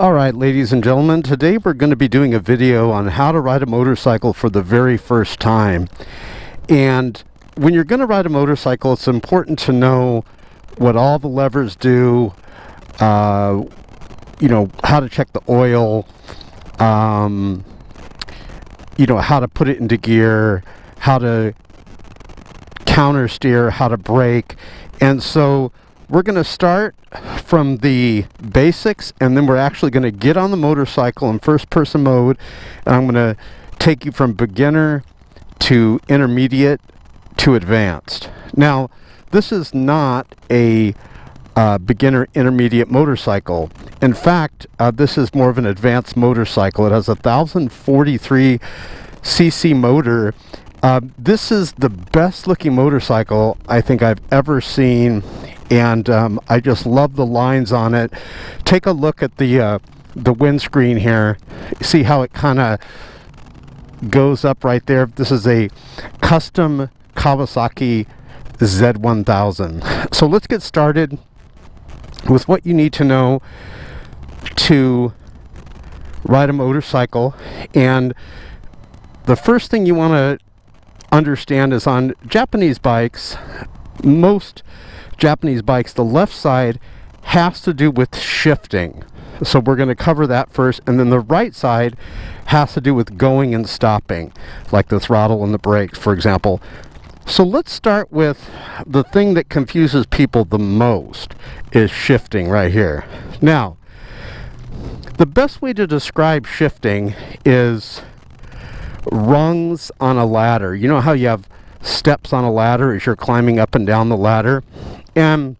All right, ladies and gentlemen, today we're going to be doing a video on how to ride a motorcycle for the very first time. And when you're going to ride a motorcycle, it's important to know what all the levers do, how to check the oil, how to put it into gear, how to counter steer, how to brake. And so we're going to start from the basics, and then we're actually going to get on the motorcycle in first person mode, and I'm going to take you from beginner to intermediate to advanced. Now, this is not a beginner intermediate motorcycle. In fact, this is more of an advanced motorcycle. It has a 1043 cc motor. This is the best looking motorcycle I think I've ever seen, and I just love the lines on it. Take a look at the windscreen here. See how it kind of goes up right there. This is a custom Kawasaki Z1000. So let's get started with what you need to know to ride a motorcycle. And the first thing you want to understand is on Japanese bikes, most Japanese bikes, the left side has to do with shifting. So we're going to cover that first, and then the right side has to do with going and stopping, like the throttle and the brakes, for example. So let's start with the thing that confuses people the most is shifting right here. Now, the best way to describe shifting is rungs on a ladder. You know how you have steps on a ladder as you're climbing up and down the ladder? And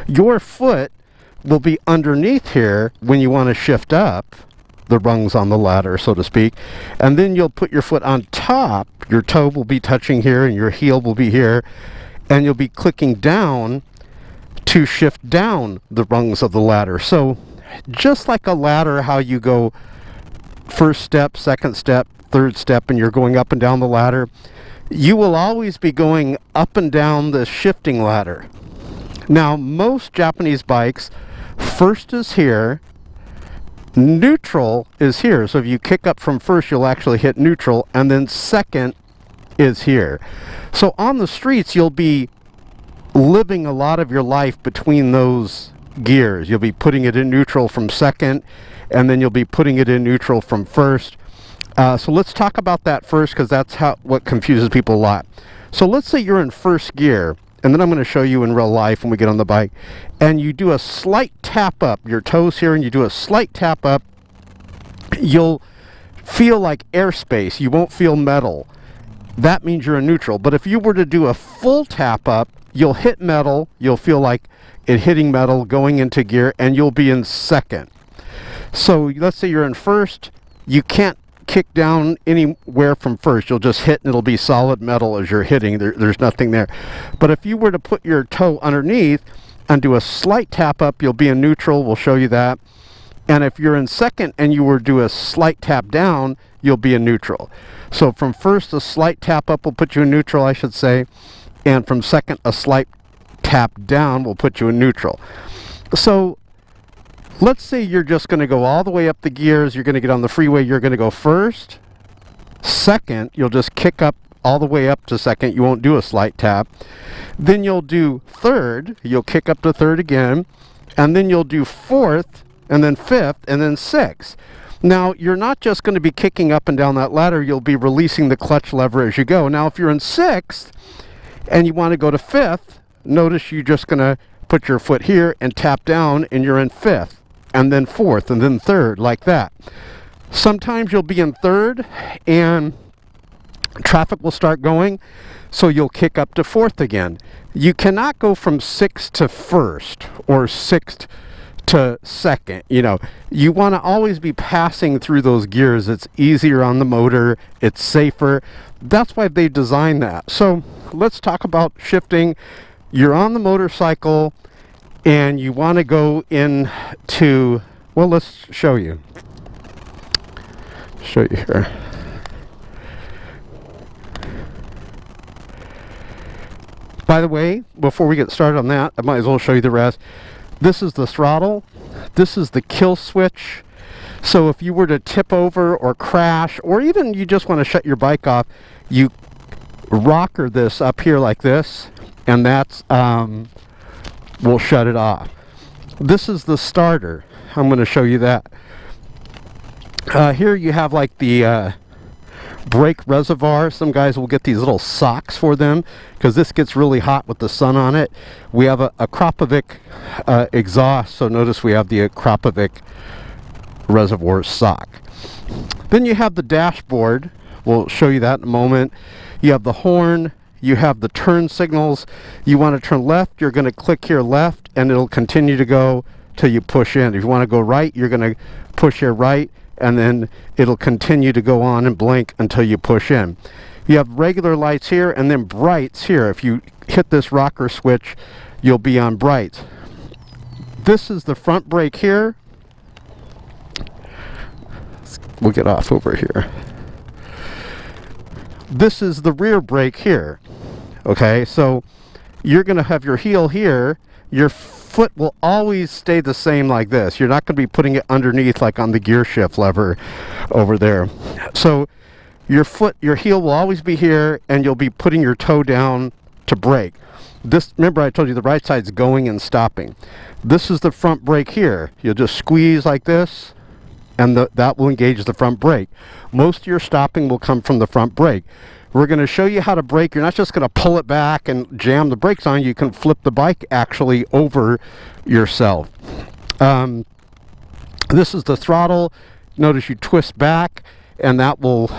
your foot will be underneath here when you want to shift up the rungs on the ladder, so to speak, and then you'll put your foot on top. Your toe will be touching here and your heel will be here, and you'll be clicking down to shift down the rungs of the ladder. So just like a ladder, how you go first step, second step, third step, and you're going up and down the ladder, you will always be going up and down the shifting ladder. Now, most Japanese bikes, first is here, neutral is here. So if you kick up from first, you'll actually hit neutral, and then second is here. So on the streets, you'll be living a lot of your life between those gears. You'll be putting it in neutral from second, and then you'll be putting it in neutral from first. So let's talk about that first, because that's what confuses people a lot. So let's say you're in first gear, and then I'm going to show you in real life when we get on the bike, and you do a slight tap up, your toes here, and you do a slight tap up. You'll feel like airspace. You won't feel metal. That means you're in neutral. But if you were to do a full tap up, you'll hit metal. You'll feel like it hitting metal, going into gear, and you'll be in second. So let's say you're in first. You can't kick down anywhere from first. You'll just hit and it'll be solid metal as you're hitting. There's nothing there. But if you were to put your toe underneath and do a slight tap up, you'll be in neutral. We'll show you that. And if you're in second and you were to do a slight tap down, you'll be in neutral. So from first, a slight tap up will put you in neutral, I should say. And from second, a slight tap down will put you in neutral. So let's say you're just going to go all the way up the gears. You're going to get on the freeway. You're going to go first, second. You'll just kick up all the way up to second. You won't do a slight tap. Then you'll do third. You'll kick up to third again. And then you'll do fourth, and then fifth, and then sixth. Now, you're not just going to be kicking up and down that ladder. You'll be releasing the clutch lever as you go. Now, if you're in sixth and you want to go to fifth, notice you're just going to put your foot here and tap down, and you're in fifth, and then fourth, and then third, like that. Sometimes you'll be in third and traffic will start going, so you'll kick up to fourth again. You cannot go from sixth to first or sixth to second. You want to always be passing through those gears. It's easier on the motor, it's safer. That's why they designed that. So let's talk about shifting. You're on the motorcycle and you want to go into, well, let's show you. Show you here. By the way, before we get started on that, I might as well show you the rest. This is the throttle. This is the kill switch. So if you were to tip over or crash, or even you just want to shut your bike off, you rocker this up here like this, and that's will shut it off. This is the starter. I'm going to show you that. Here you have like the brake reservoir. Some guys will get these little socks for them because this gets really hot with the sun on it. We have a Krapovic exhaust, so notice we have the Krapovic reservoir sock. Then you have the dashboard. We'll show you that in a moment. You have the horn. You have the turn signals. You want to turn left, you're going to click here left, and it'll continue to go till you push in. If you want to go right, you're going to push here right, and then it'll continue to go on and blink until you push in. You have regular lights here and then brights here. If you hit this rocker switch, you'll be on brights. This is the front brake here. We'll get off over here. This is the rear brake here. Okay, so you're going to have your heel here. Your foot will always stay the same like this. You're not going to be putting it underneath like on the gear shift lever over there. So your heel will always be here, and you'll be putting your toe down to brake. This, remember I told you the right side's going and stopping. This is the front brake here. You'll just squeeze like this, and that will engage the front brake. Most of your stopping will come from the front brake. We're going to show you how to brake. You're not just going to pull it back and jam the brakes on. You can flip the bike actually over yourself. This is the throttle. Notice you twist back, and that will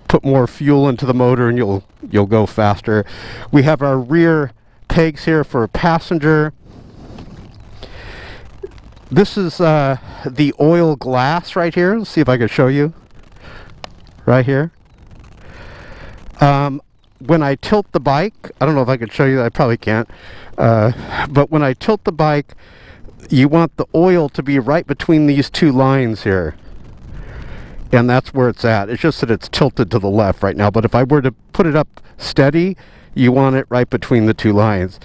put more fuel into the motor, and you'll go faster. We have our rear pegs here for a passenger. This is the oil glass right here. Let's see if I can show you. Right here. When I tilt the bike, I don't know if I can show you that, I probably can't, but when I tilt the bike, you want the oil to be right between these two lines here, and that's where it's at. It's just that it's tilted to the left right now, but if I were to put it up steady, you want it right between the two lines.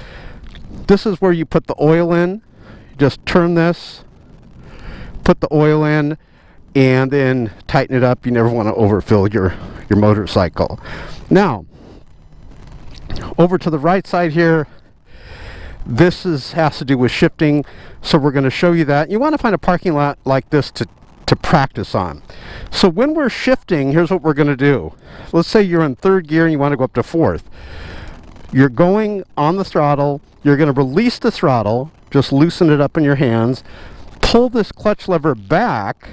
This is where you put the oil in. Just turn this, put the oil in, and then tighten it up. You never want to overfill your motorcycle. Now, over to the right side here, this has to do with shifting, so we're going to show you that. You want to find a parking lot like this to practice on. So when we're shifting, here's what we're going to do. Let's say you're in third gear and you want to go up to fourth. You're going on the throttle. You're going to release the throttle, just loosen it up in your hands, pull this clutch lever back,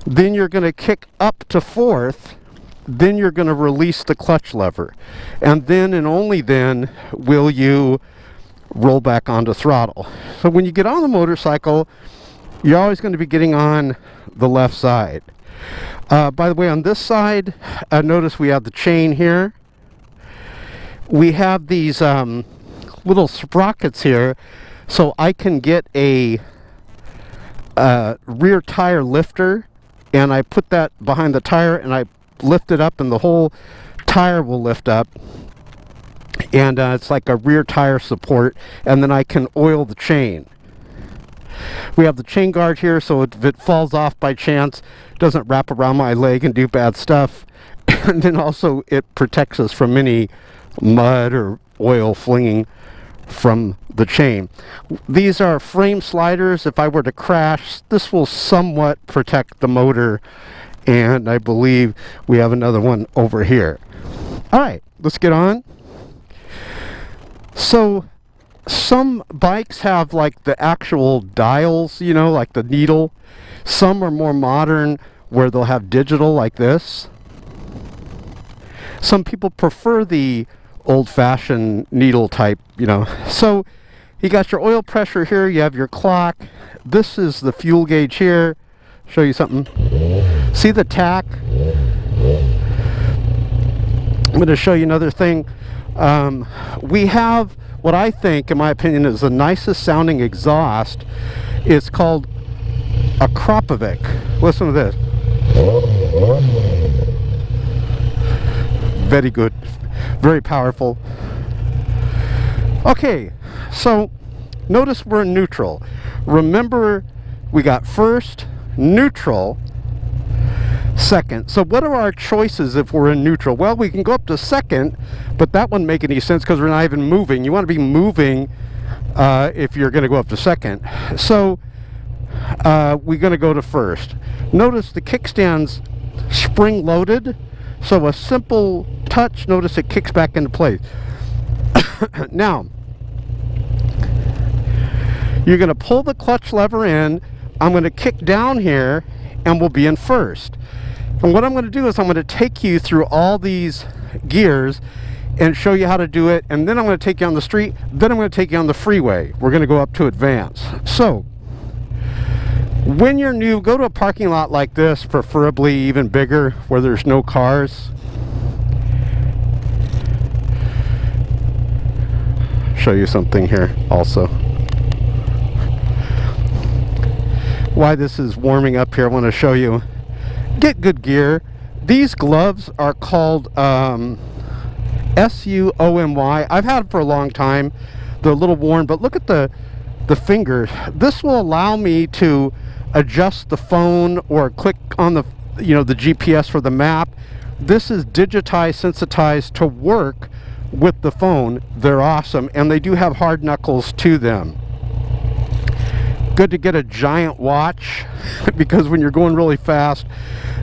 then you're going to kick up to fourth, then you're going to release the clutch lever, and then and only then will you roll back onto throttle. So when you get on the motorcycle, you're always going to be getting on the left side. By the way, on this side, notice we have the chain here. We have these little sprockets here, so I can get a rear tire lifter, and I put that behind the tire and I lift it up, and the whole tire will lift up, and it's like a rear tire support, and then I can oil the chain. We have the chain guard here, so if it falls off by chance, it doesn't wrap around my leg and do bad stuff. And then also it protects us from any mud or oil flinging from the chain. These are frame sliders. If I were to crash, this will somewhat protect the motor, and I believe we have another one over here. All right, let's get on. So some bikes have like the actual dials, you know, like the needle. Some are more modern where they'll have digital like this. Some people prefer the old-fashioned needle type, you know. So you got your oil pressure here, you have your clock. This is the fuel gauge here. Show you something. See the tack? I'm going to show you another thing. We have what I think, in my opinion, is the nicest sounding exhaust. It's called a Krapovic. Listen to this. Very good. Very powerful. Okay, so notice we're in neutral. Remember, we got first, neutral, second. So what are our choices if we're in neutral? Well, we can go up to second, but that wouldn't make any sense because we're not even moving. You want to be moving if you're going to go up to second. So we're going to go to first. Notice the kickstand's spring-loaded, so a simple touch, notice it kicks back into place. Now, you're going to pull the clutch lever in. I'm going to kick down here, and we'll be in first. And what I'm going to do is I'm going to take you through all these gears and show you how to do it, and then I'm going to take you on the street, then I'm going to take you on the freeway. We're going to go up to advance. So, when you're new, go to a parking lot like this, preferably even bigger, where there's no cars. Show you something here also. Why this is warming up here, I want to show you. Get good gear. These gloves are called SUOMY. I've had them for a long time. They're a little worn, but look at the fingers. This will allow me to adjust the phone or click on the the GPS for the map. This is digitized, sensitized to work with the phone. They're awesome, and they do have hard knuckles to them. Good to get a giant watch because when you're going really fast,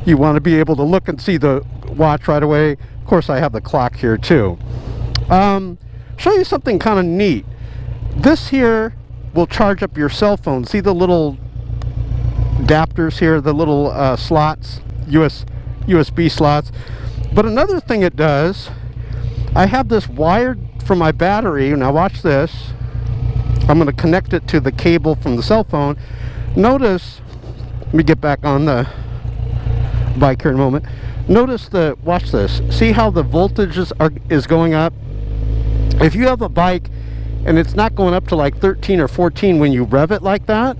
you want to be able to look and see the watch right away. Of course, I have the clock here too. Show you something kind of neat. This here will charge up your cell phone. See the little adapters here, the little slots, USB slots. But another thing it does, I have this wired for my battery. Now watch this. I'm going to connect it to the cable from the cell phone. Notice, let me get back on the bike here in a moment. Notice watch this. See how the voltage is going up? If you have a bike and it's not going up to like 13 or 14 when you rev it like that,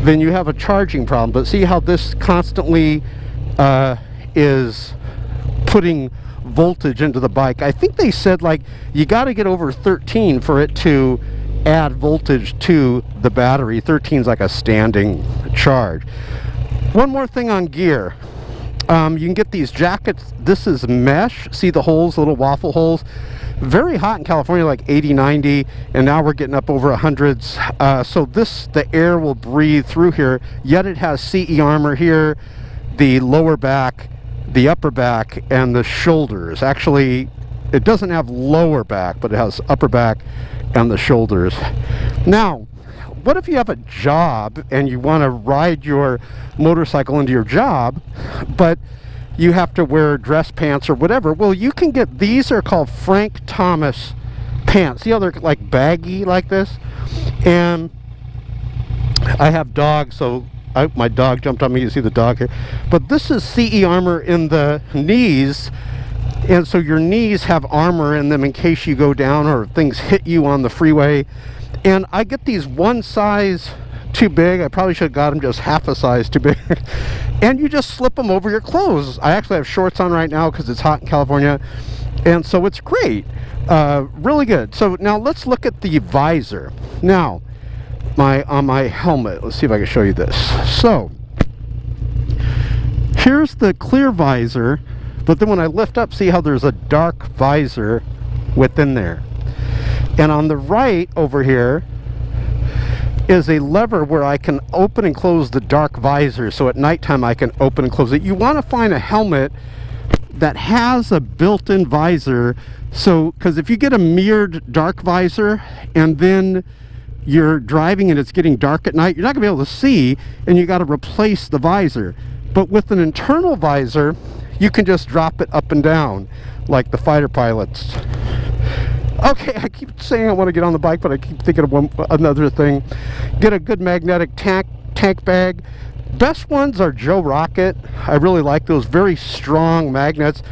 then you have a charging problem. But see how this constantly is putting voltage into the bike. I think they said like you got to get over 13 for it to add voltage to the battery. 13 is like a standing charge. One more thing on gear. You can get these jackets. This is mesh. See the holes, little waffle holes. Very hot in California, like 80, 90, and now we're getting up over 100s. So the air will breathe through here, yet it has CE armor here, the lower back, the upper back, and the shoulders. Actually, it doesn't have lower back, but it has upper back and the shoulders. Now, what if you have a job and you want to ride your motorcycle into your job, but you have to wear dress pants or whatever? Well, you can get, these are called Frank Thomas pants. See how they're like baggy like this? And I have dogs, so my dog jumped on me. You see the dog here. But this is CE armor in the knees, and so your knees have armor in them in case you go down or things hit you on the freeway. And I get these one size too big. I probably should have got them just half a size too big. And you just slip them over your clothes. I actually have shorts on right now because it's hot in California, and so it's great. Really good. So now let's look at the visor. Now, on my helmet, let's see if I can show you this. So here's the clear visor, but then when I lift up, see how there's a dark visor within there. And on the right over here is a lever where I can open and close the dark visor, so at nighttime I can open and close it. You want to find a helmet that has a built-in visor, so because if you get a mirrored dark visor and then you're driving and it's getting dark at night, you're not gonna be able to see, and you got to replace the visor. But with an internal visor, you can just drop it up and down like the fighter pilots. Okay, I keep saying I want to get on the bike, but I keep thinking of another thing. Get a good magnetic tank bag. Best ones are Joe Rocket. I really like those, very strong magnets.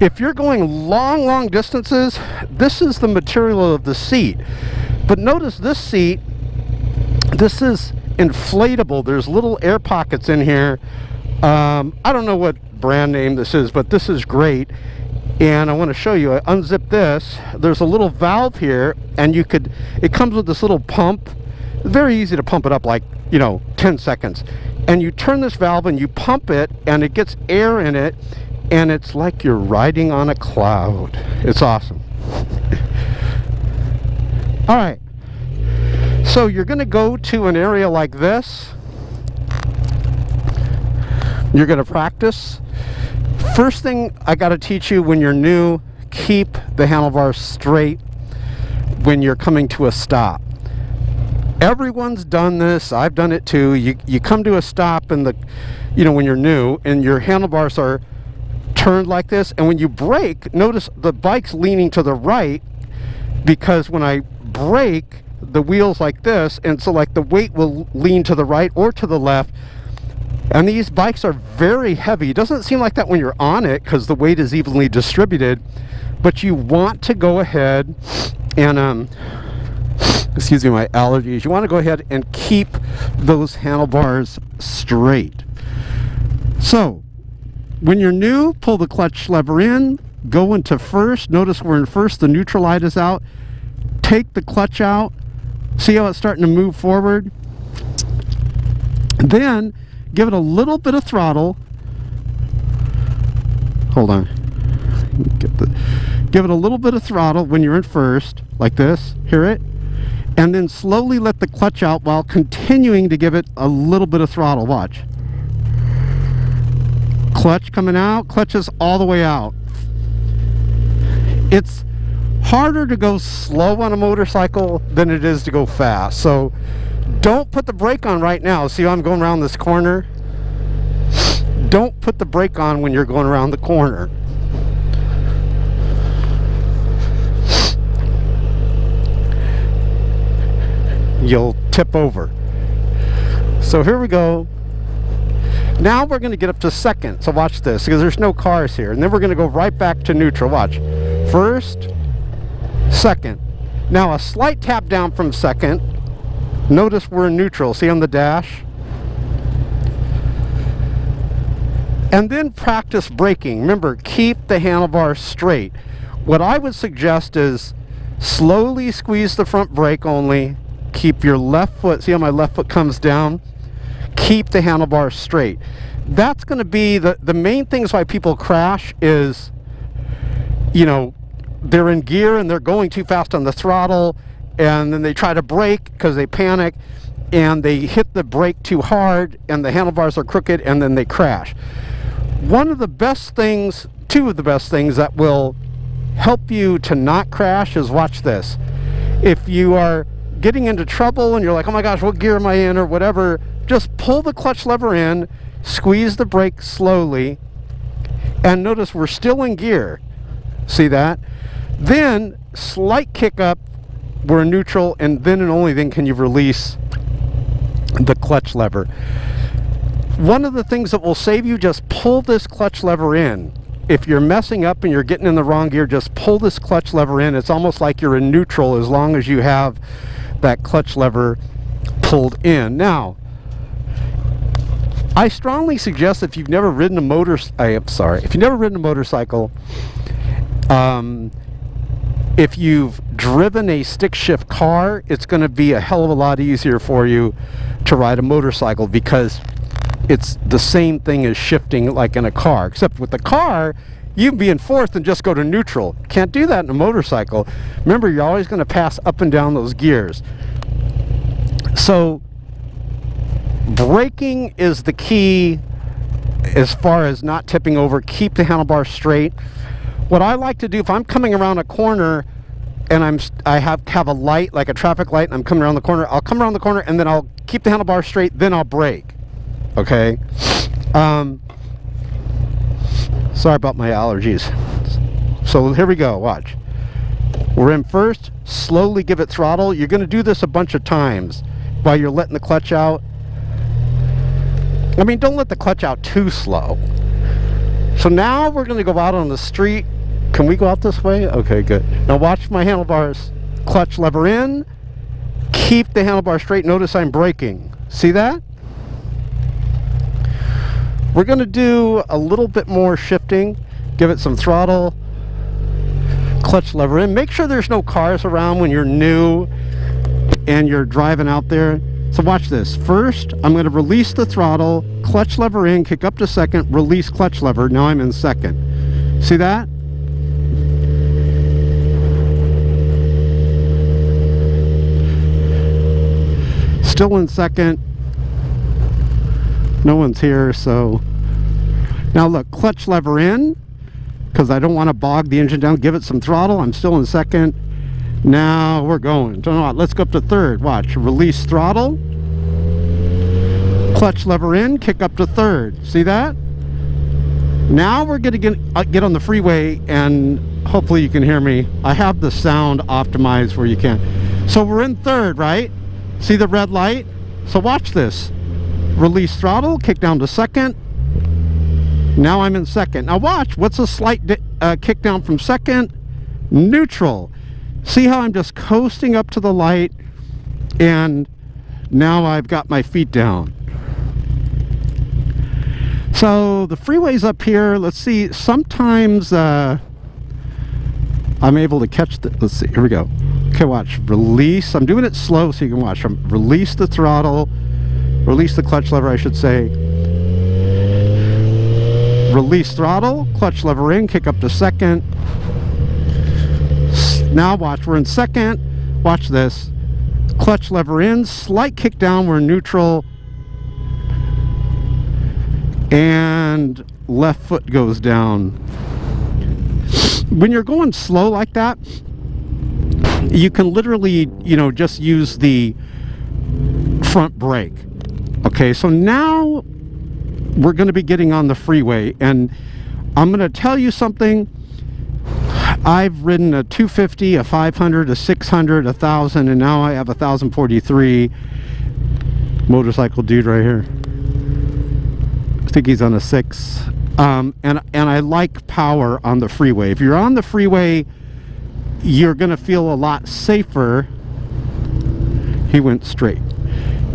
If you're going long distances, this is the material of the seat. But notice this seat, this is inflatable. There's little air pockets in here. I don't know what brand name this is, but this is great. And I want to show you. I unzip this. There's a little valve here, and it comes with this little pump. very easy to pump it up, like, 10 seconds. And you turn this valve and you pump it, and it gets air in it, and it's like you're riding on a cloud. It's awesome. All right. So you're going to go to an area like this. You're going to practice. First thing I got to teach you when you're new, keep the handlebars straight when you're coming to a stop. Everyone's done this. I've done it too. You come to a stop and when you're new and your handlebars are turned like this, and when you brake, notice the bike's leaning to the right, because when I brake, the wheel's like this, and so like the weight will lean to the right or to the left. And these bikes are very heavy. It doesn't seem like that when you're on it because the weight is evenly distributed, but you want to go ahead and excuse me, my allergies. You want to go ahead and keep those handlebars straight. So when you're new, pull the clutch lever in, go into first. Notice we're in first, the neutral light is out. Take the clutch out. See how it's starting to move forward? Then give it a little bit of throttle. Hold on. Give it a little bit of throttle when you're in first, like this. Hear it? And then slowly let the clutch out while continuing to give it a little bit of throttle. Watch. Clutch coming out. Clutch is all the way out. It's harder to go slow on a motorcycle than it is to go fast. So don't put the brake on right now. See how I'm going around this corner? Don't put the brake on when you're going around the corner. You'll tip over. So here we go. Now we're going to get up to second. So watch this, because there's no cars here. And then we're going to go right back to neutral. Watch. First, second. Now a slight tap down from second. Notice we're in neutral. See on the dash? And then practice braking. Remember, keep the handlebars straight. What I would suggest is slowly squeeze the front brake only. Keep your left foot, see how my left foot comes down? Keep the handlebars straight. That's going to be the main things why people crash is, they're in gear and they're going too fast on the throttle, and then they try to brake because they panic and they hit the brake too hard and the handlebars are crooked and then they crash. One of the best things, two of the best things that will help you to not crash is, watch this. If you are getting into trouble and you're like, oh my gosh, what gear am I in or whatever, just pull the clutch lever in, squeeze the brake slowly, and notice we're still in gear. See that? Then slight kick up, we're in neutral, and then and only then can you release the clutch lever. One of the things that will save you, just pull this clutch lever in. If you're messing up and you're getting in the wrong gear, just pull this clutch lever in. It's almost like you're in neutral as long as you have that clutch lever pulled in. Now, I strongly suggest if you've never ridden a motorcycle, if you've driven a stick shift car, it's going to be a hell of a lot easier for you to ride a motorcycle, because it's the same thing as shifting like in a car, except with the car you can be in fourth and just go to neutral. Can't do that in a motorcycle. Remember, you're always going to pass up and down those gears. So braking is the key as far as not tipping over. Keep the handlebars straight. What I like to do, if I'm coming around a corner and I have a light, like a traffic light, and I'm coming around the corner, I'll come around the corner and then I'll keep the handlebars straight, then I'll brake. Okay? Sorry about my allergies. So here we go, watch. We're in first, slowly give it throttle. You're going to do this a bunch of times while you're letting the clutch out. I mean, don't let the clutch out too slow. So now we're going to go out on the street. Can we go out this way? Okay, good. Now watch my handlebars. Clutch lever in. Keep the handlebar straight. Notice I'm braking. See that? We're going to do a little bit more shifting. Give it some throttle. Clutch lever in. Make sure there's no cars around when you're new. and you're driving out there. So watch this. First, I'm going to release the throttle, clutch lever in, kick up to second, release clutch lever. Now I'm in second. See that? Still in second. No one's here, so now look, clutch lever in, because I don't want to bog the engine down. Give it some throttle. I'm still in second. Now we're going. Let's go up to third. Watch. Release throttle. Clutch lever in. Kick up to third. See that? Now we're going to get on the freeway, and hopefully you can hear me. I have the sound optimized where you can. So we're in third, right? See the red light? So watch this. Release throttle. Kick down to second. Now I'm in second. Now watch. What's a slight kick down from second? Neutral. See how I'm just coasting up to the light, and now I've got my feet down. So the freeway's up here. Let's see. Sometimes I'm able to catch the... Let's see. Here we go. Okay, watch. Release. I'm doing it slow so you can watch. Release the throttle. Release the clutch lever, I should say. Release throttle. Clutch lever in. Kick up to second. Now watch, we're in second. Watch this. Clutch lever in, slight kick down, we're neutral. And left foot goes down. When you're going slow like that, you can literally, just use the front brake. Okay, so now we're going to be getting on the freeway, and I'm going to tell you something. I've ridden a 250, a 500, a 600, 1,000, and now I have a 1,043 motorcycle dude right here. I think he's on a 6. And I like power on the freeway. If you're on the freeway, you're going to feel a lot safer. He went straight.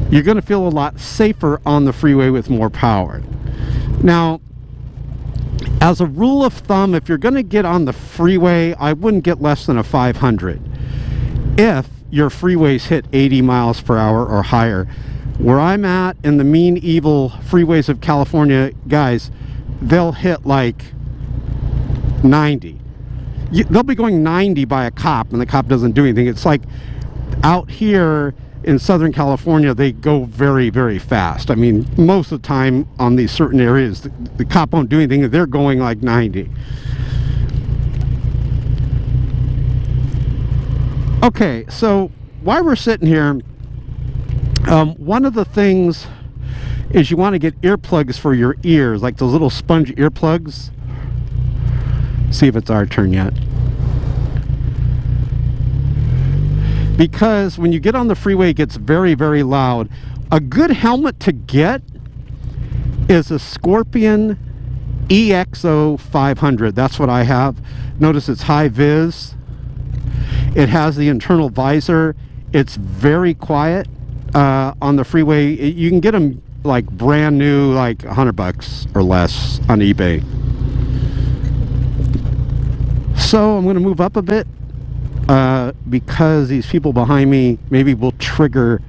You're going to feel a lot safer on the freeway with more power. Now, as a rule of thumb, if you're going to get on the freeway, I wouldn't get less than a 500. If your freeways hit 80 miles per hour or higher. Where I'm at in the mean evil freeways of California, guys, they'll hit like 90. They'll be going 90 by a cop, and the cop doesn't do anything. It's like out here in Southern California, they go very, very fast. I mean, most of the time on these certain areas, the cop won't do anything. They're going like 90. Okay, so while we're sitting here, one of the things is you want to get earplugs for your ears, like those little sponge earplugs. See if it's our turn yet. Because when you get on the freeway, it gets very, very loud. A good helmet to get is a Scorpion EXO 500. That's what I have. Notice it's high vis. It has the internal visor. It's very quiet on the freeway. You can get them like brand new, like $100 or less on eBay. So I'm going to move up a bit. Because these people behind me maybe will trigger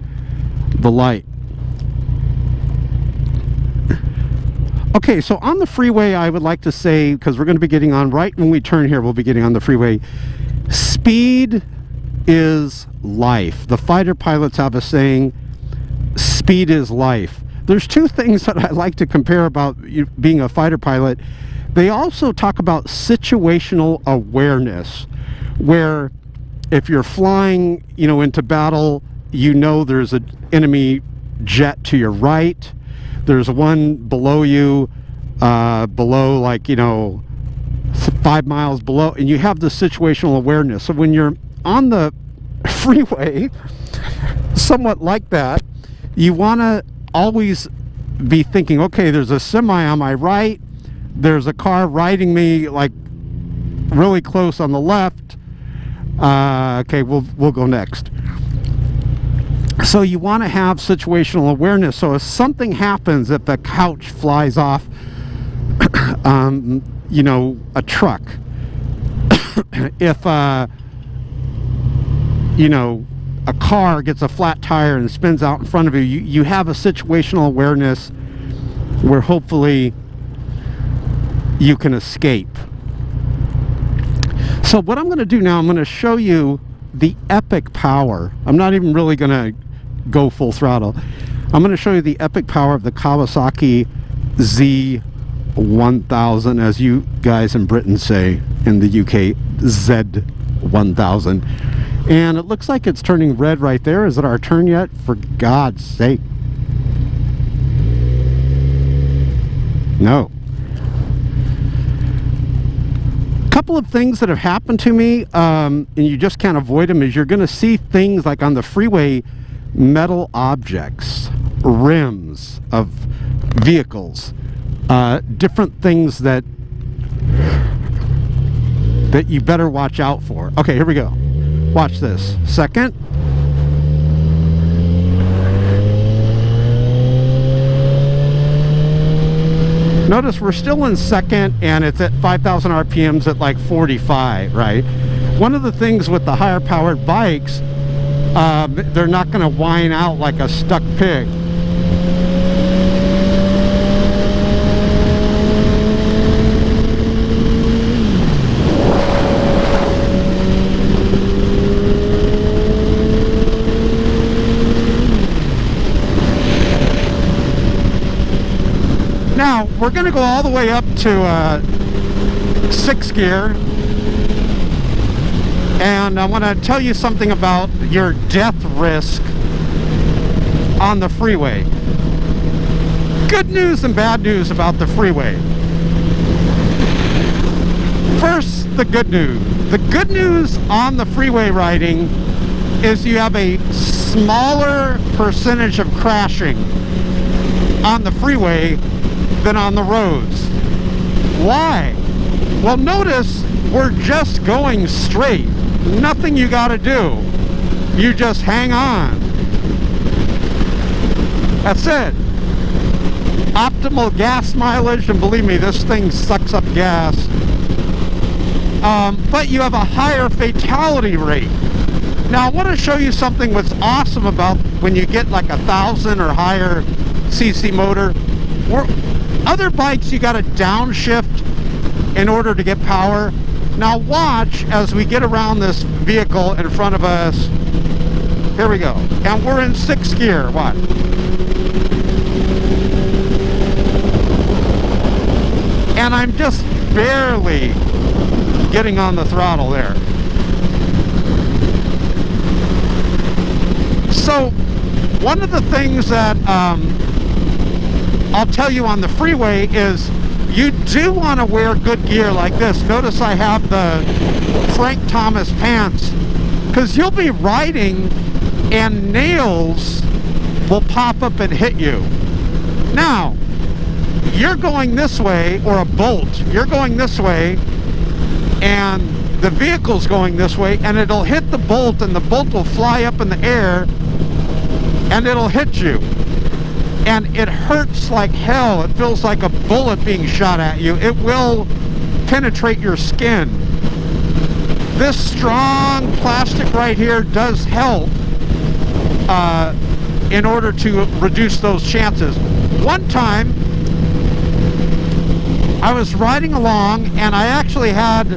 the light. Okay, so on the freeway, I would like to say, because we're going to be getting on right when we turn here, we'll be getting on the freeway. Speed is life. The fighter pilots have a saying, speed is life. There's two things that I like to compare about being a fighter pilot. They also talk about situational awareness, where if you're flying, into battle, there's an enemy jet to your right. There's one below you, below 5 miles below, and you have the situational awareness. So when you're on the freeway, somewhat like that, you want to always be thinking, okay, there's a semi on my right. There's a car riding me like really close on the left. Okay, we'll go next. So you want to have situational awareness. So if something happens, if a couch flies off, a truck, if a car gets a flat tire and spins out in front of you, you have a situational awareness where hopefully you can escape. So what I'm going to do now, I'm going to show you the epic power. I'm not even really going to go full throttle. I'm going to show you the epic power of the Kawasaki Z1000, as you guys in Britain say, in the UK, Z1000. And it looks like it's turning red right there. Is it our turn yet? For God's sake. No. Couple of things that have happened to me, and you just can't avoid them, is you're going to see things like on the freeway, metal objects, rims of vehicles, different things that you better watch out for. Okay, here we go. Watch this. Second. Notice we're still in second, and it's at 5,000 RPMs at like 45, right? One of the things with the higher powered bikes, they're not going to whine out like a stuck pig. Now, we're going to go all the way up to 6th gear, and I want to tell you something about your death risk on the freeway. Good news and bad news about the freeway. First, the good news. The good news on the freeway riding is you have a smaller percentage of crashing on the freeway than on the roads. Why? Well, notice we're just going straight. Nothing you got to do. You just hang on. That's it. Optimal gas mileage, and believe me, this thing sucks up gas. But you have a higher fatality rate. Now, I want to show you something that's awesome about when you get like 1,000 or higher cc motor. Other bikes, you got to downshift in order to get power. Now watch as we get around this vehicle in front of us. Here we go. And we're in 6th gear. Watch. And I'm just barely getting on the throttle there. So one of the things that I'll tell you on the freeway is you do want to wear good gear like this. Notice I have the Frank Thomas pants, because you'll be riding and nails will pop up and hit you. Now, you're going this way, or a bolt, you're going this way, and the vehicle's going this way, and it'll hit the bolt, and the bolt will fly up in the air, and it'll hit you. And it hurts like hell. It feels like a bullet being shot at you. It will penetrate your skin. This strong plastic right here does help in order to reduce those chances. One time, I was riding along, and I actually had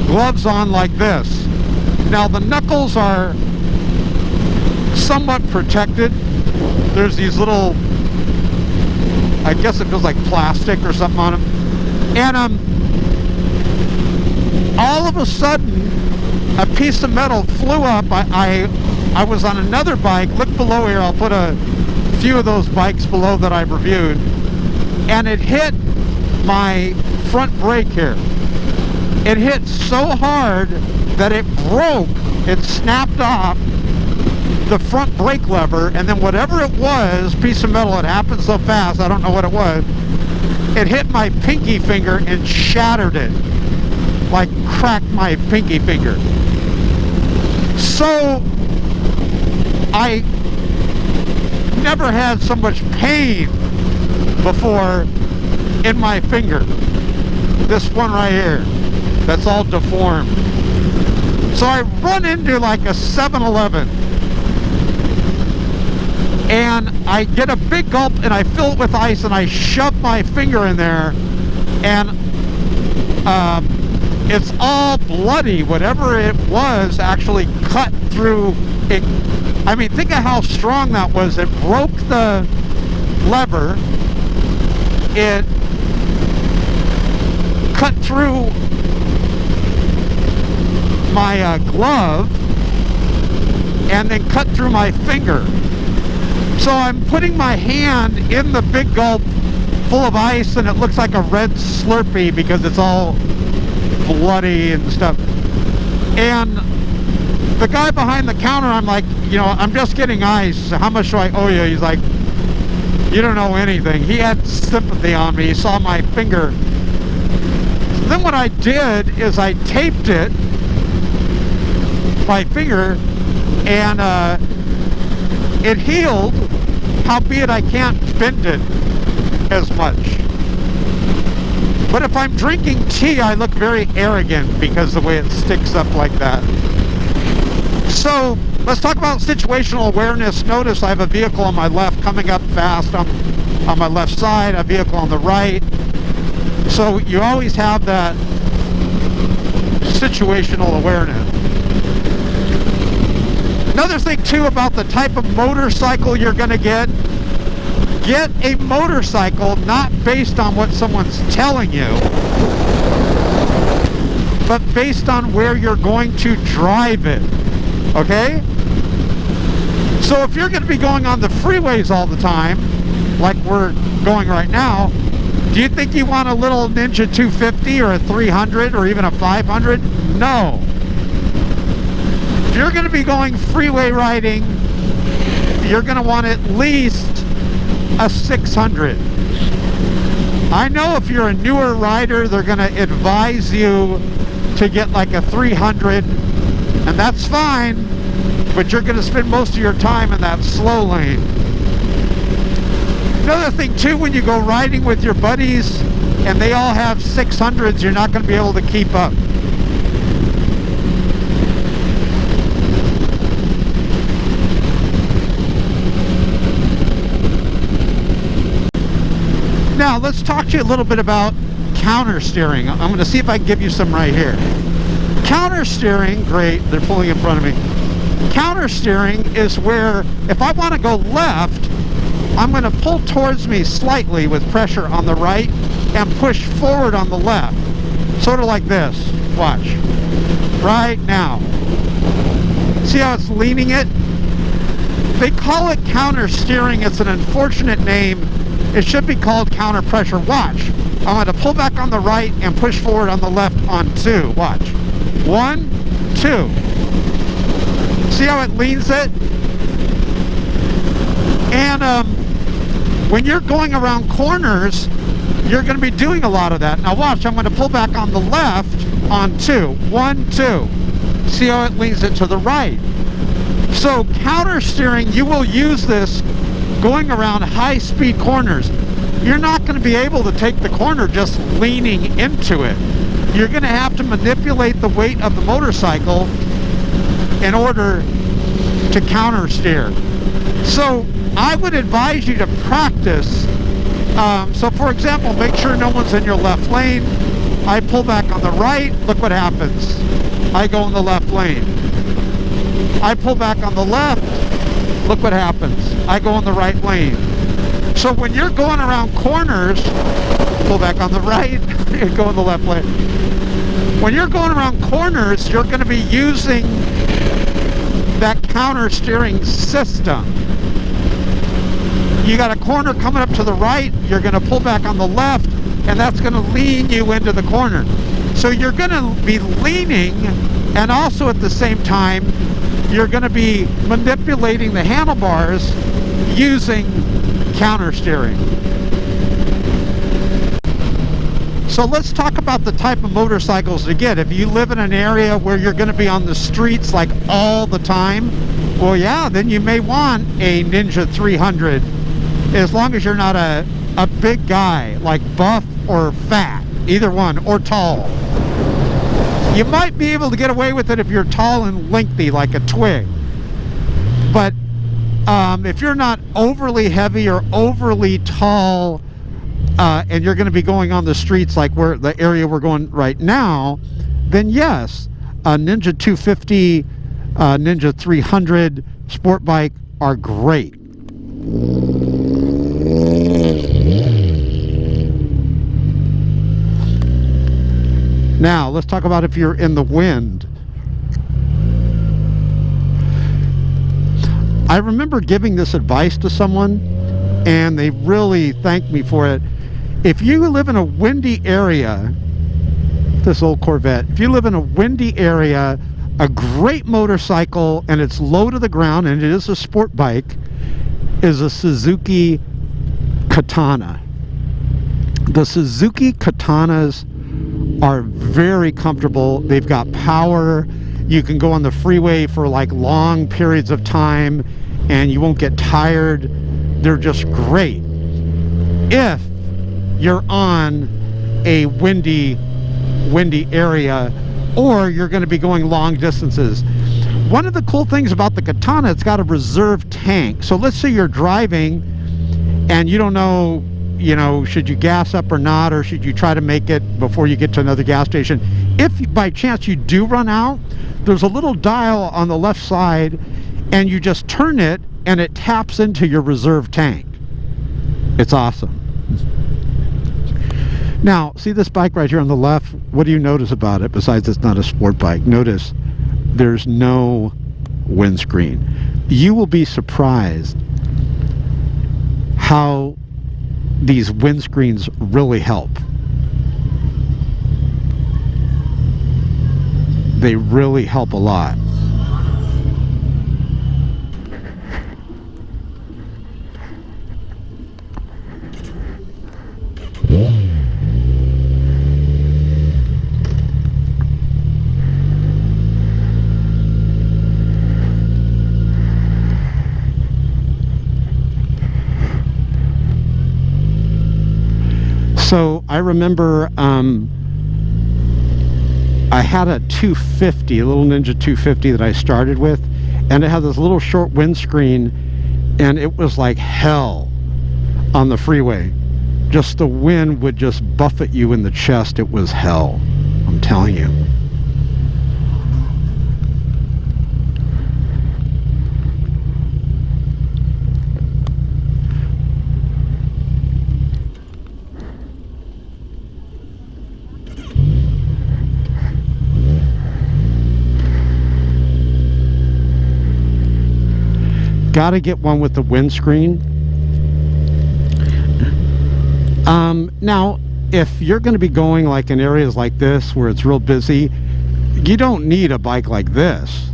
gloves on like this. Now, the knuckles are somewhat protected. There's these little, I guess it feels like plastic or something on them. And all of a sudden, a piece of metal flew up. I was on another bike. Look below here. I'll put a few of those bikes below that I've reviewed. And it hit my front brake here. It hit so hard that it broke. It snapped off the front brake lever, and then whatever it was, piece of metal, it happened so fast, I don't know what it was, it hit my pinky finger and shattered it, like cracked my pinky finger. So I never had so much pain before in my finger. This one right here, that's all deformed. So I run into like a 7-Eleven, and I get a big gulp and I fill it with ice, and I shove my finger in there, and it's all bloody. Whatever it was actually cut through it. I mean, think of how strong that was. It broke the lever. It cut through my glove, and then cut through my finger. So I'm putting my hand in the big gulp full of ice, and it looks like a red Slurpee because it's all bloody and stuff. And the guy behind the counter, I'm like, you know, I'm just getting ice. How much do I owe you? He's like, you don't know anything. He had sympathy on me. He saw my finger. So then what I did is I taped it, my finger, and it healed, howbeit I can't bend it as much. But if I'm drinking tea, I look very arrogant because the way it sticks up like that. So let's talk about situational awareness. Notice I have a vehicle on my left coming up fast on my left side, a vehicle on the right. So you always have that situational awareness. Another thing too about the type of motorcycle you're going to get a motorcycle not based on what someone's telling you, but based on where you're going to drive it. Okay? So if you're going to be going on the freeways all the time, like we're going right now, do you think you want a little Ninja 250 or a 300 or even a 500? No. If you're going to be going freeway riding, you're going to want at least a 600. I know if you're a newer rider, they're going to advise you to get like a 300, and that's fine, but you're going to spend most of your time in that slow lane. Another thing too, when you go riding with your buddies and they all have 600s, you're not going to be able to keep up. Now, let's talk to you a little bit about counter steering. I'm going to see if I can give you some right here. Counter steering, great, they're pulling in front of me. Counter steering is where, if I want to go left, I'm going to pull towards me slightly with pressure on the right and push forward on the left. Sort of like this. Watch. Right now. See how it's leaning it? They call it counter steering. It's an unfortunate name. It should be called counter pressure. Watch. I'm going to pull back on the right and push forward on the left on 2. Watch. 1, 2. See how it leans it? And when you're going around corners, you're going to be doing a lot of that. Now watch, I'm going to pull back on the left on 2. 1, 2. See how it leans it to the right? So counter steering, you will use this going around high-speed corners. You're not going to be able to take the corner just leaning into it. You're going to have to manipulate the weight of the motorcycle in order to counter steer. So I would advise you to practice. So for example, make sure no one's in your left lane. I pull back on the right. Look what happens. I go in the left lane. I pull back on the left. Look what happens. I go in the right lane. So when you're going around corners, pull back on the right, go in the left lane. When you're going around corners, you're going to be using that counter steering system. You got a corner coming up to the right, you're going to pull back on the left, and that's going to lean you into the corner. So you're going to be leaning, and also at the same time, you're going to be manipulating the handlebars using counter steering. So let's talk about the type of motorcycles to get. If you live in an area where you're going to be on the streets like all the time, well yeah, then you may want a Ninja 300, as long as you're not a big guy like buff or fat, either one, or tall. You might be able to get away with it if you're tall and lengthy like a twig. But if you're not overly heavy or overly tall, and you're going to be going on the streets like the area we're going right now, then yes, a Ninja 250, Ninja 300 sport bike are great. Now, let's talk about if you're in the wind. I remember giving this advice to someone, and they really thanked me for it. If you live in a windy area, this old Corvette, if you live in a windy area, a great motorcycle, and it's low to the ground, and it is a sport bike, is a Suzuki Katana. The Suzuki Katanas are very comfortable. They've got power. You can go on the freeway for like long periods of time and you won't get tired. They're just great if you're on a windy area or you're going to be going long distances. One of the cool things about the Katana, it's got a reserve tank. So let's say you're driving and you don't know, should you gas up or not, or should you try to make it before you get to another gas station. If by chance you do run out, there's a little dial on the left side and you just turn it and it taps into your reserve tank. It's awesome. Now, see this bike right here on the left? What do you notice about it besides it's not a sport bike? Notice there's no windscreen. You will be surprised how these windscreens really help. They really help a lot. So I remember I had a 250, a little Ninja 250 that I started with, and it had this little short windscreen, and it was like hell on the freeway. Just the wind would just buffet you in the chest. It was hell, I'm telling you. Got to get one with the windscreen. Now, if you're going to be going like in areas like this where it's real busy, you don't need a bike like this.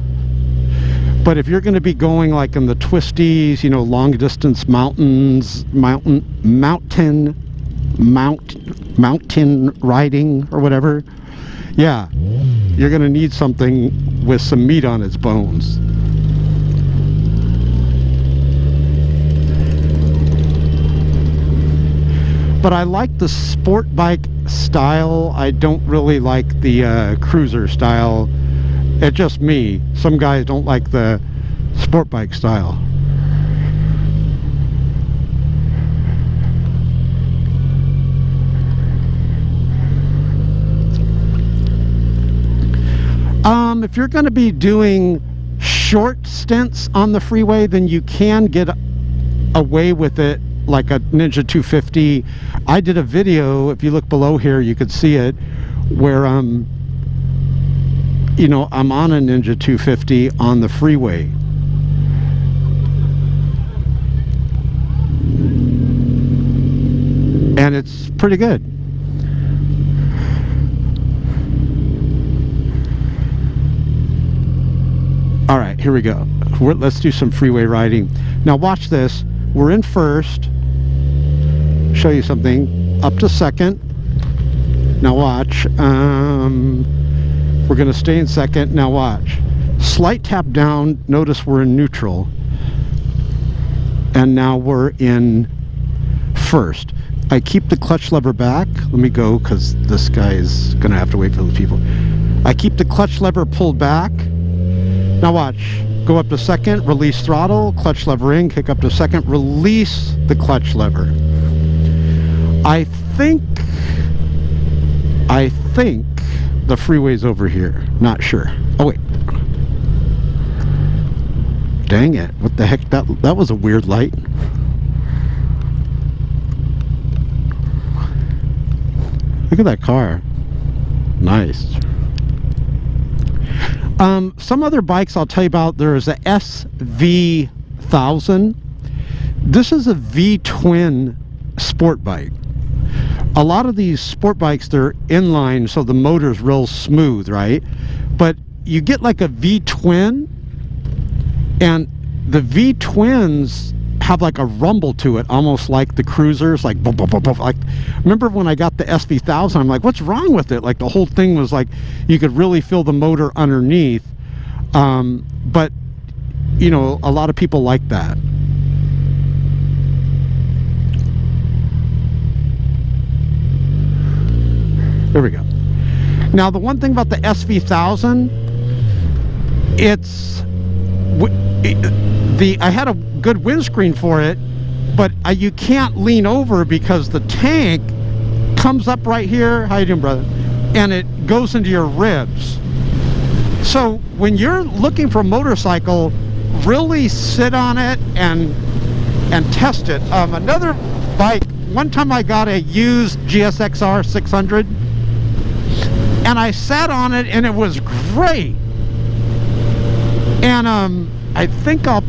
But if you're going to be going like in the twisties, long distance mountain riding or whatever, yeah, you're going to need something with some meat on its bones. But I like the sport bike style. I don't really like the cruiser style. It's just me. Some guys don't like the sport bike style. If you're going to be doing short stints on the freeway, then you can get away with it like a Ninja 250. I did a video, if you look below here you could see it, where I'm on a Ninja 250 on the freeway. And it's pretty good. All right, here we go. Let's do some freeway riding. Now watch this. We're in first. Show you something. Up to second. Now watch. We're going to stay in second. Now watch. Slight tap down. Notice we're in neutral. And now we're in first. I keep the clutch lever back. Let me go because this guy is going to have to wait for the people. I keep the clutch lever pulled back. Now watch. Go up to second, release throttle, clutch lever in, kick up to second, release the clutch lever. I think the freeway's over here. Not sure. Oh wait. Dang it. What the heck? That was a weird light. Look at that car. Nice. Some other bikes I'll tell you about. There is a SV1000. This is a V-twin sport bike. A lot of these sport bikes, they're inline, so the motor's real smooth, right? But you get like a V-twin, and the V-twins have like a rumble to it, almost like the cruisers, like boom, boom, boom, boom. Like, remember when I got the SV1000, I'm like, what's wrong with it? Like the whole thing was like, you could really feel the motor underneath. But you know, a lot of people like that. There we go. Now the one thing about the SV1000, I had a good windscreen for it, but you can't lean over because the tank comes up right here. How you doing, brother? And it goes into your ribs. So when you're looking for a motorcycle, really sit on it and test it. Another bike, one time I got a used GSXR 600, and I sat on it and it was great. And I think I'll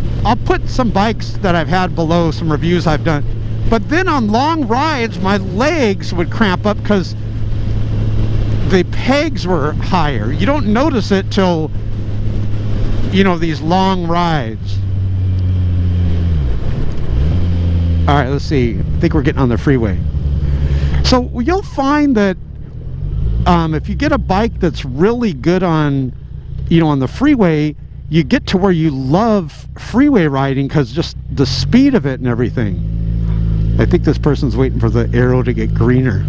put some bikes that I've had below, some reviews I've done. But then on long rides, my legs would cramp up because the pegs were higher. You don't notice it till, you know, these long rides. All right, let's see. I think we're getting on the freeway. So you'll find that if you get a bike that's really good on, you know, on the freeway, you get to where you love freeway riding because just the speed of it and everything. I think this person's waiting for the arrow to get greener.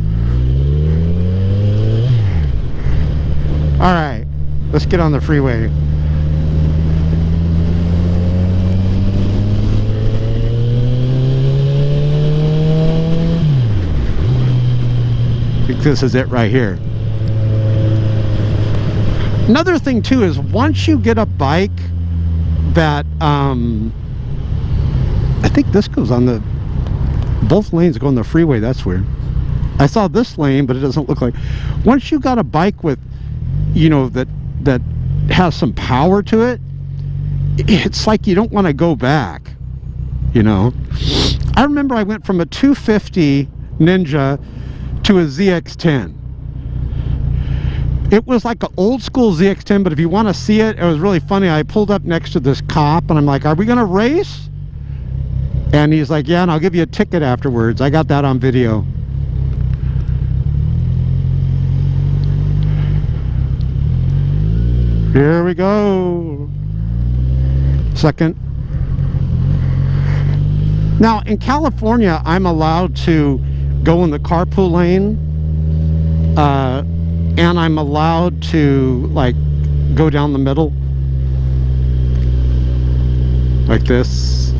All right, let's get on the freeway. I think this is it right here. Another thing too is once you get a bike that I think this goes on the, both lanes go on the freeway. That's weird. I saw this lane, but it doesn't look like. Once you got a bike with, you know, that has some power to it, it's like you don't want to go back, you know. I remember I went from a 250 Ninja to a ZX10. It was like an old school ZX10, but if you want to see it, it was really funny. I pulled up next to this cop and I'm like, are we going to race? And he's like, yeah, and I'll give you a ticket afterwards. I got that on video. Here we go. Second. Now in California, I'm allowed to go in the carpool lane, and I'm allowed to like go down the middle like this.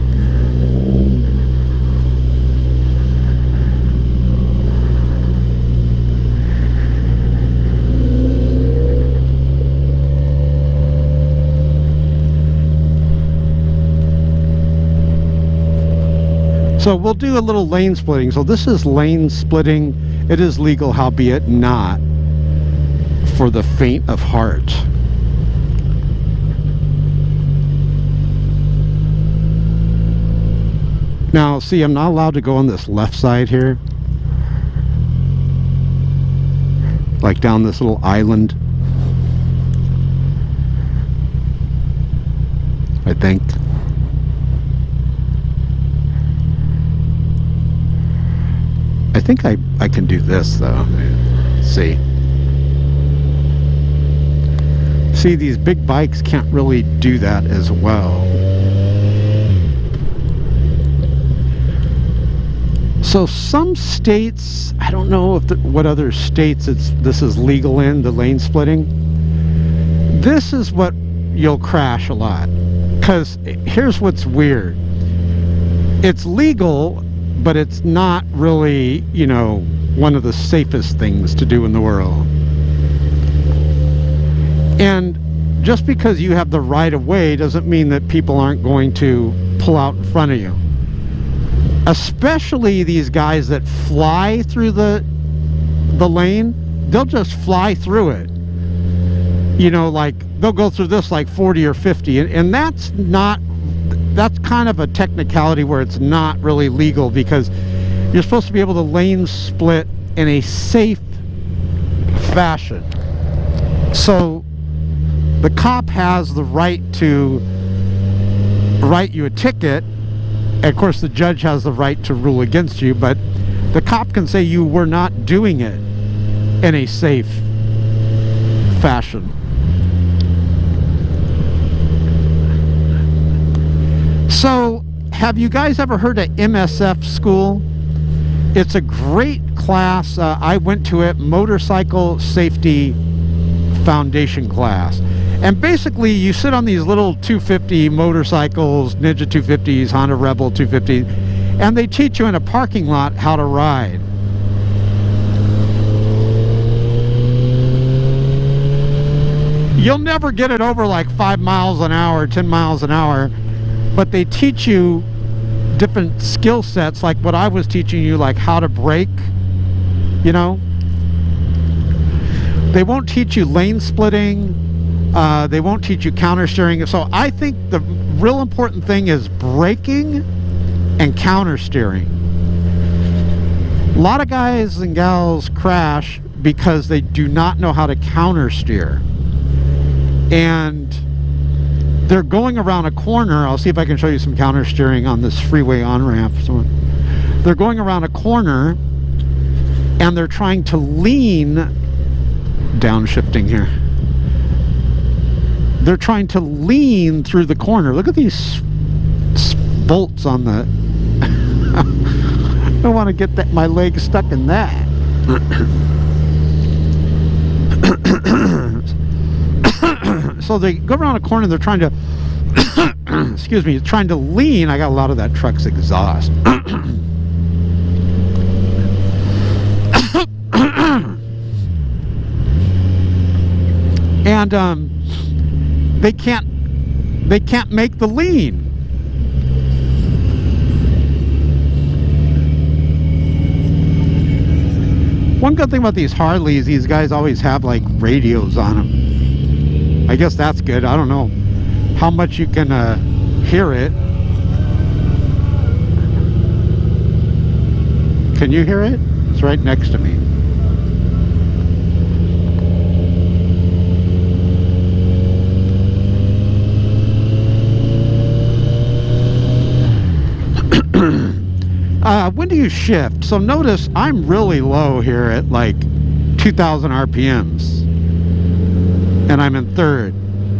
So we'll do a little lane splitting. So this is lane splitting. It is legal, howbeit not for the faint of heart. Now, see, I'm not allowed to go on this left side here. Like down this little island. I think. I think I can do this though. Let's see. See, these big bikes can't really do that as well. So some states, I don't know if what other states this is legal in, the lane splitting. this is what you'll crash a lot. Because here's what's weird. It's legal, but it's not really, you know, one of the safest things to do in the world. And just because you have the right of way doesn't mean that people aren't going to pull out in front of you. Especially these guys that fly through the lane, they'll just fly through it. You know, like they'll go through this like 40 or 50, and that's kind of a technicality where it's not really legal, because you're supposed to be able to lane split in a safe fashion. So the cop has the right to write you a ticket. Of course, the judge has the right to rule against you, but the cop can say you were not doing it in a safe fashion. So, have you guys ever heard of MSF school? It's a great class. I went to it, Motorcycle Safety Foundation class. And basically, you sit on these little 250 motorcycles, Ninja 250s, Honda Rebel 250s, and they teach you in a parking lot how to ride. You'll never get it over like 5 miles an hour, 10 miles an hour, but they teach you different skill sets, like what I was teaching you, like how to brake, you know. They won't teach you lane splitting. They won't teach you counter steering. So I think the real important thing is braking and counter steering. A lot of guys and gals crash because they do not know how to counter steer. And they're going around a corner. I'll see if I can show you some counter steering on this freeway on-ramp. So they're going around a corner and they're trying to lean, downshifting here. They're trying to lean through the corner. Look at these bolts on the... I don't want to get my leg stuck in that. So they go around a corner and they're trying to... excuse me, trying to lean. I got a lot of that truck's exhaust. And they can't make the lean. One good thing about these Harleys, these guys always have like radios on them. I guess that's good. I don't know how much you can hear it. Can you hear it? It's right next to me. When do you shift? So notice I'm really low here at like 2,000 RPMs. And I'm in third.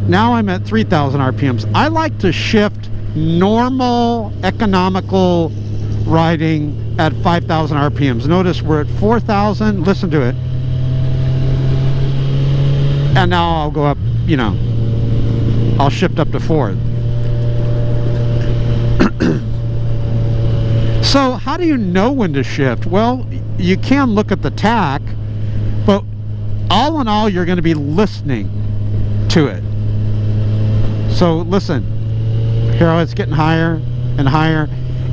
Now I'm at 3,000 RPMs. I like to shift normal, economical riding at 5,000 RPMs. Notice we're at 4,000. Listen to it. And now I'll go up, you know, I'll shift up to fourth. So how do you know when to shift? Well, you can look at the tack, but all in all, you're going to be listening to it. So listen, here it's getting higher and higher,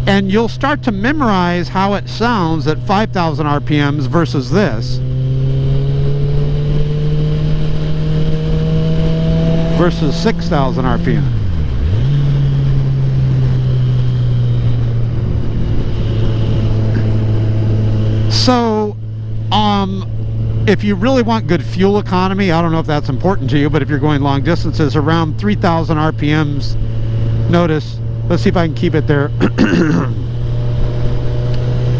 and you'll start to memorize how it sounds at 5,000 RPMs versus this. Versus 6,000 RPM. So, if you really want good fuel economy, I don't know if that's important to you, but if you're going long distances, around 3,000 RPMs, notice, let's see if I can keep it there.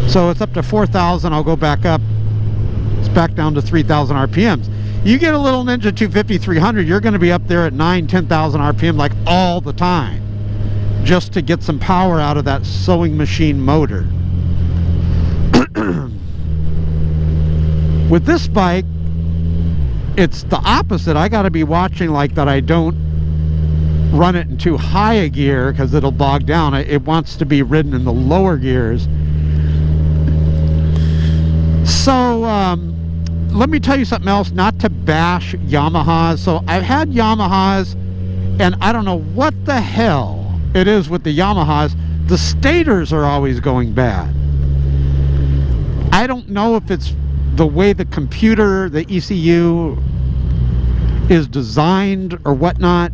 So it's up to 4,000, I'll go back up. It's back down to 3,000 RPMs. You get a little Ninja 250 300, you're going to be up there at 10,000 RPM like all the time, just to get some power out of that sewing machine motor. With this bike, it's the opposite. I got to be watching like that I don't run it in too high a gear because it'll bog down. It wants to be ridden in the lower gears. So let me tell you something else, not to bash Yamahas. So I've had Yamahas, and I don't know what the hell it is with the Yamahas. The stators are always going bad. I don't know if it's the way the computer, the ECU is designed or whatnot,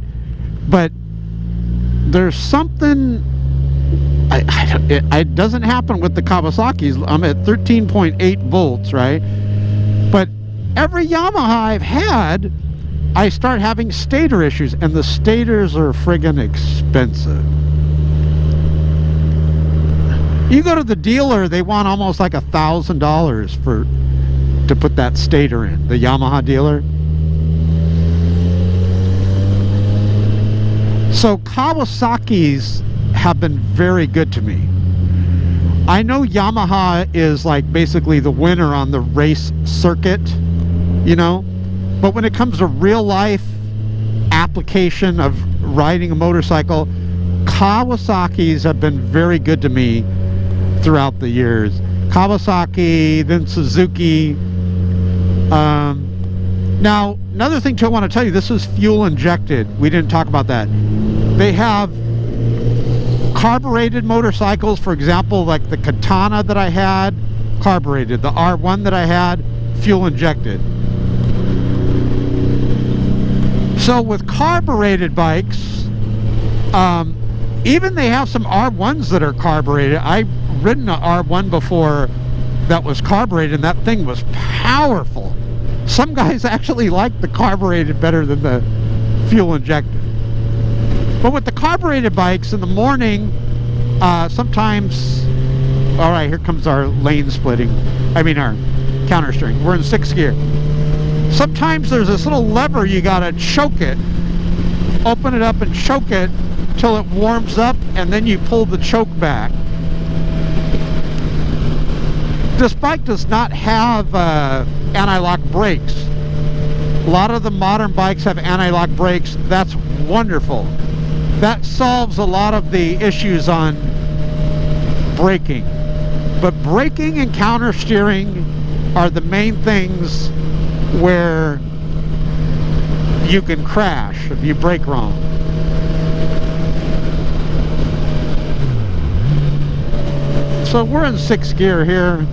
but there's something. It doesn't happen with the Kawasaki's. I'm at 13.8 volts, right? But every Yamaha I've had, I start having stator issues, and the stators are friggin' expensive. You go to the dealer, they want almost like $1,000 to put that stator in, the Yamaha dealer. So Kawasaki's have been very good to me. I know Yamaha is like basically the winner on the race circuit, you know, but when it comes to real life application of riding a motorcycle, Kawasaki's have been very good to me throughout the years. Kawasaki, then Suzuki. Now, another thing too I want to tell you, this is fuel injected. We didn't talk about that. They have carbureted motorcycles, for example, like the Katana that I had, carbureted. The R1 that I had, fuel injected. So with carbureted bikes, even they have some R1s that are carbureted. I've ridden an R1 before that was carbureted, and that thing was powerful. Some guys actually like the carbureted better than the fuel injected. But with the carbureted bikes in the morning, sometimes, all right, here comes our lane splitting. I mean our counter steering. We're in 6th gear. Sometimes there's this little lever, you gotta choke it, open it up and choke it till it warms up, and then you pull the choke back. This bike does not have anti-lock brakes. A lot of the modern bikes have anti-lock brakes. That's wonderful. That solves a lot of the issues on braking. But braking and counter steering are the main things where you can crash if you brake wrong. So we're in 6th gear here.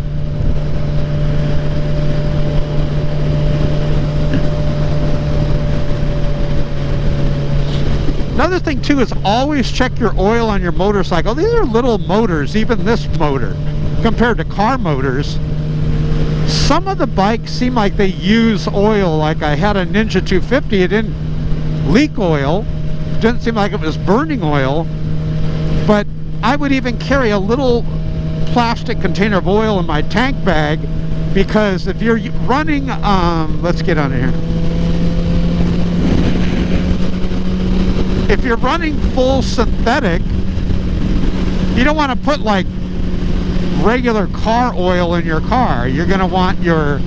Another thing too is always check your oil on your motorcycle. These are little motors, even this motor, compared to car motors. Some of the bikes seem like they use oil. Like I had a Ninja 250, it didn't leak oil. It didn't seem like it was burning oil. But I would even carry a little plastic container of oil in my tank bag, because if you're running, let's get on here. If you're running full synthetic, you don't want to put like regular car oil in your car. You're going to want your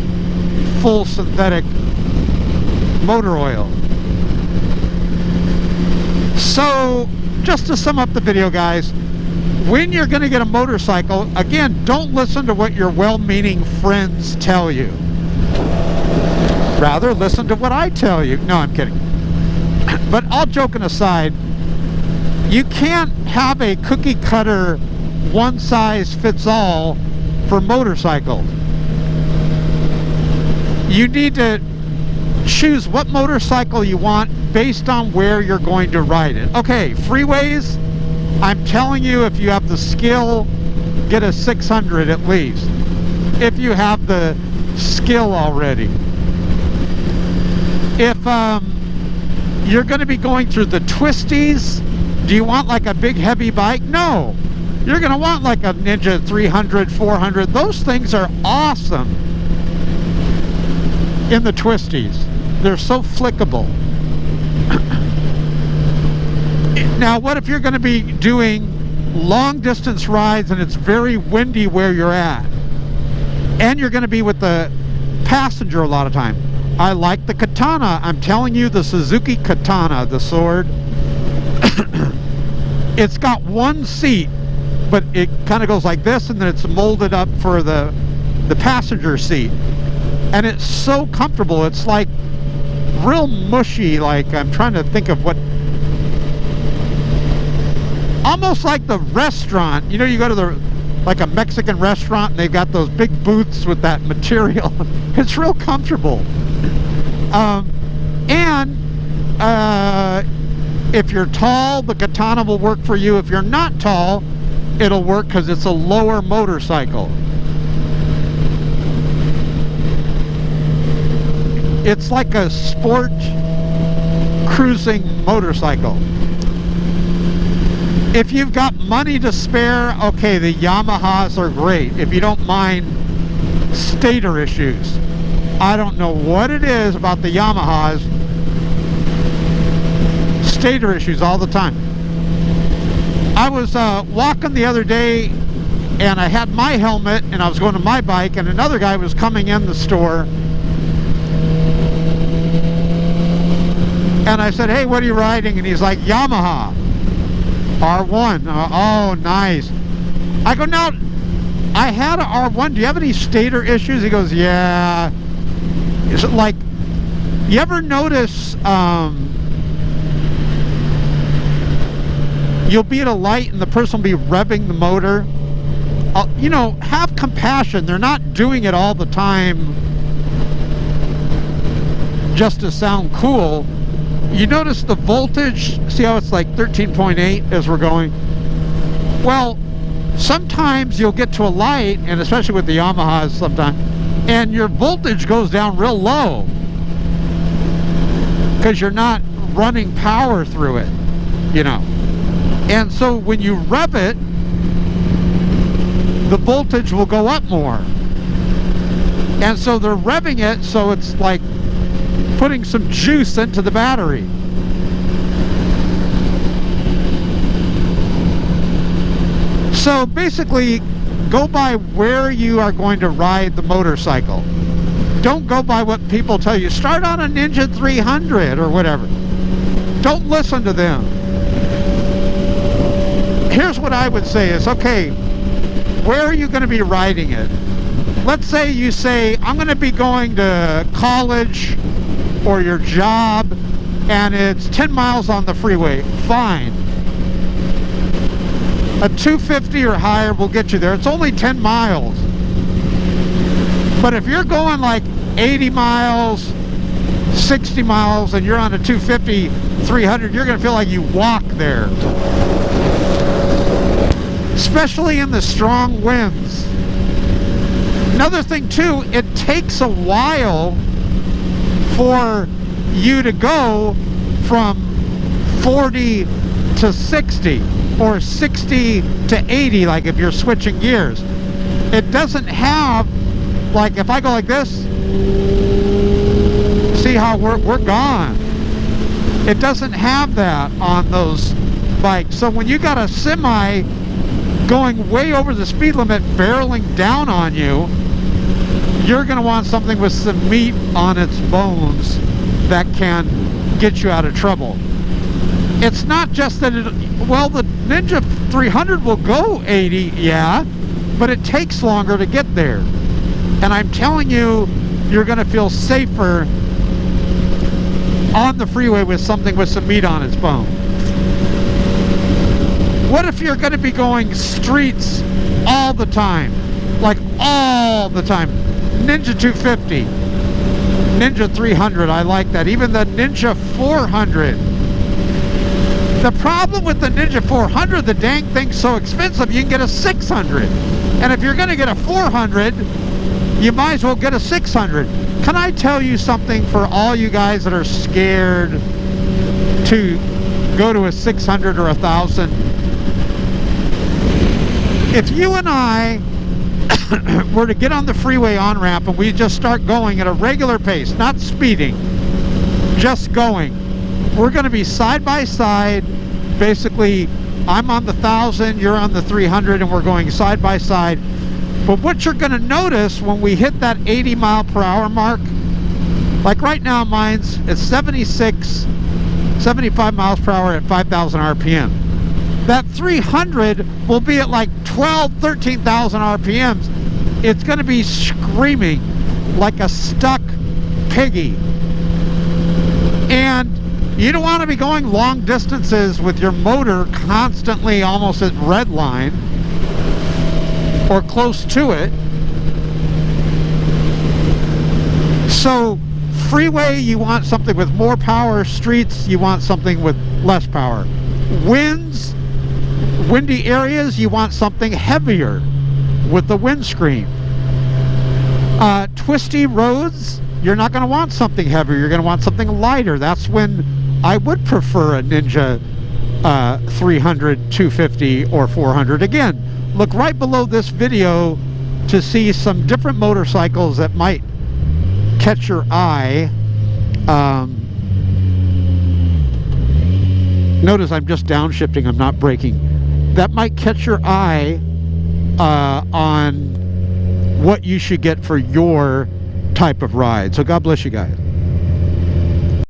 full synthetic motor oil. So, just to sum up the video, guys, when you're going to get a motorcycle, again, don't listen to what your well-meaning friends tell you. Rather, listen to what I tell you. No, I'm kidding. But all joking aside, you can't have a cookie cutter one size fits all for motorcycles. You need to choose what motorcycle you want based on where you're going to ride it. Okay, freeways, I'm telling you, if you have the skill, get a 600 at least. If you have the skill already. If you're going to be going through the twisties, do you want like a big heavy bike? No. You're going to want like a Ninja 300, 400. Those things are awesome in the twisties. They're so flickable. Now, what if you're going to be doing long distance rides and it's very windy where you're at, and you're going to be with the passenger a lot of time? I like the katana. I'm telling you, the Suzuki Katana, the sword. It's got one seat, but it kind of goes like this, and then it's molded up for the passenger seat. And it's so comfortable. It's like real mushy, like I'm trying to think of what, almost like the restaurant. You know, you go to like a Mexican restaurant and they've got those big booths with that material. It's real comfortable. If you're tall, the Katana will work for you. If you're not tall, it'll work because it's a lower motorcycle. It's like a sport cruising motorcycle. If you've got money to spare, okay, the Yamahas are great. If you don't mind stator issues. I don't know what it is about the Yamahas. Stator issues all the time. I was walking the other day and I had my helmet and I was going to my bike, and another guy was coming in the store, and I said, "Hey, what are you riding?" And he's like, "Yamaha R1. Oh, nice." I go, "Now, I had a R1. Do you have any stator issues?" He goes, "Yeah." Is it like, you ever notice you'll be at a light and the person will be revving the motor? You know, have compassion. They're not doing it all the time just to sound cool. You notice the voltage, see how it's like 13.8 as we're going? Well, sometimes you'll get to a light, and especially with the Yamahas sometimes, and your voltage goes down real low because you're not running power through it, you know. And so when you rev it, the voltage will go up more. And so they're revving it so it's like putting some juice into the battery. So basically, go by where you are going to ride the motorcycle. Don't go by what people tell you. Start on a Ninja 300 or whatever. Don't listen to them. Here's what I would say is, okay, where are you going to be riding it? Let's say you say, I'm going to be going to college or your job, and it's 10 miles on the freeway. Fine. A 250 or higher will get you there. It's only 10 miles. But if you're going like 80 miles, 60 miles, and you're on a 250, 300, you're going to feel like you walk there. Especially in the strong winds. Another thing too, it takes a while for you to go from 40 to 60 or 60 to 80, like if you're switching gears. It doesn't have, like if I go like this, see how we're gone. It doesn't have that on those bikes. So when you got a semi going way over the speed limit, barreling down on you, you're going to want something with some meat on its bones that can get you out of trouble. It's not just that well, the Ninja 300 will go 80, yeah, but it takes longer to get there. And I'm telling you, you're going to feel safer on the freeway with something with some meat on its bone. What if you're going to be going streets all the time? Like all the time. Ninja 250, Ninja 300, I like that. Even the Ninja 400. The problem with the Ninja 400, the dang thing's so expensive, you can get a 600. And if you're going to get a 400, you might as well get a 600. Can I tell you something for all you guys that are scared to go to a 600 or 1,000? If you and I were to get on the freeway on-ramp and we just start going at a regular pace, not speeding, just going, we're going to be side by side. Basically, I'm on the 1,000, you're on the 300, and we're going side by side. But what you're going to notice when we hit that 80 mile per hour mark, Like right now, mine's at 75 miles per hour at 5,000 RPM. That 300 will be at like 13,000 RPMs. It's going to be screaming like a stuck piggy. And you don't want to be going long distances with your motor constantly almost at red line or close to it. So freeway, you want something with more power. Streets, you want something with less power. Windy areas, you want something heavier with the windscreen. Twisty roads, you're not going to want something heavier. You're going to want something lighter. That's when I would prefer a Ninja 300, 250, or 400. Again, look right below this video to see some different motorcycles that might catch your eye. Notice I'm just downshifting, I'm not braking. That might catch your eye on what you should get for your type of ride. So God bless you guys.